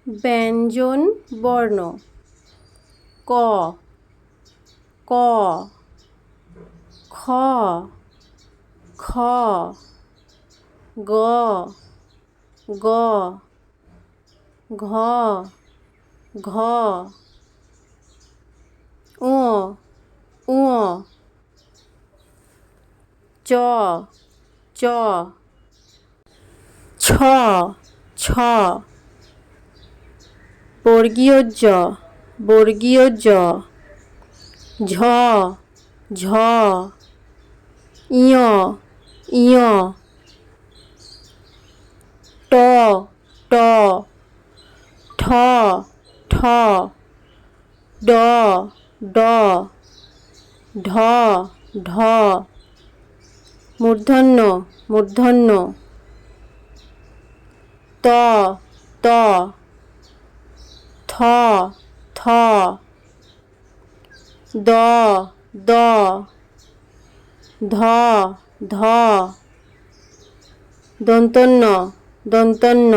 ব্যঞ্জন বর্ণ ক ক খ খ গ গ ঘ ঘ ঙ ঙ চ চ ছ ছ বর্গীয় জ বর্গীয় জ ঝ ঝ ইয় ইয় ট ট ঠ ঠ ড ড ঢ ঢ মূর্ধন্য মূর্ধন্য ত ত থ থ দ দ ধ ধ দন্তন্য দন্তন্য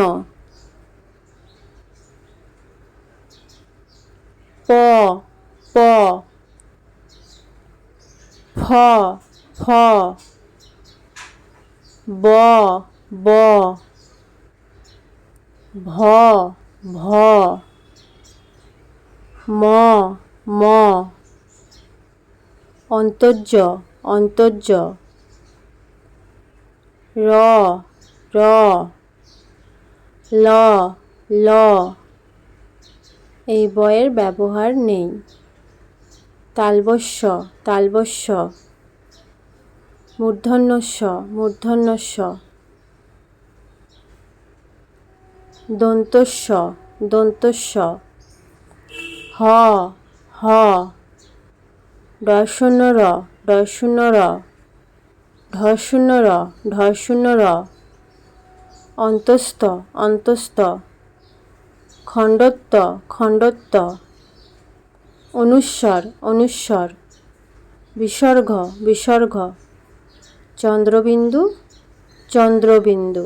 প প ফ ফ ব ব ভ ভ ম ম অন্তর্য অন্তর্য র র ল ল এই বয়ের ব্যবহার নেই। তালবস্য তালবস্য মূর্ধন্যস্ব মূর্ধন্যস্ব দন্তস্ব দন্তস্ব হ হ ডশূন্য র ডশূন্য র ঢশূন্য র ঢশূন্য র অন্তস্থ অন্তস্থ খণ্ডত্ব খণ্ডত্ব অনুস্বর অনুস্বর বিসর্গ বিসর্গ চন্দ্রবিন্দু চন্দ্রবিন্দু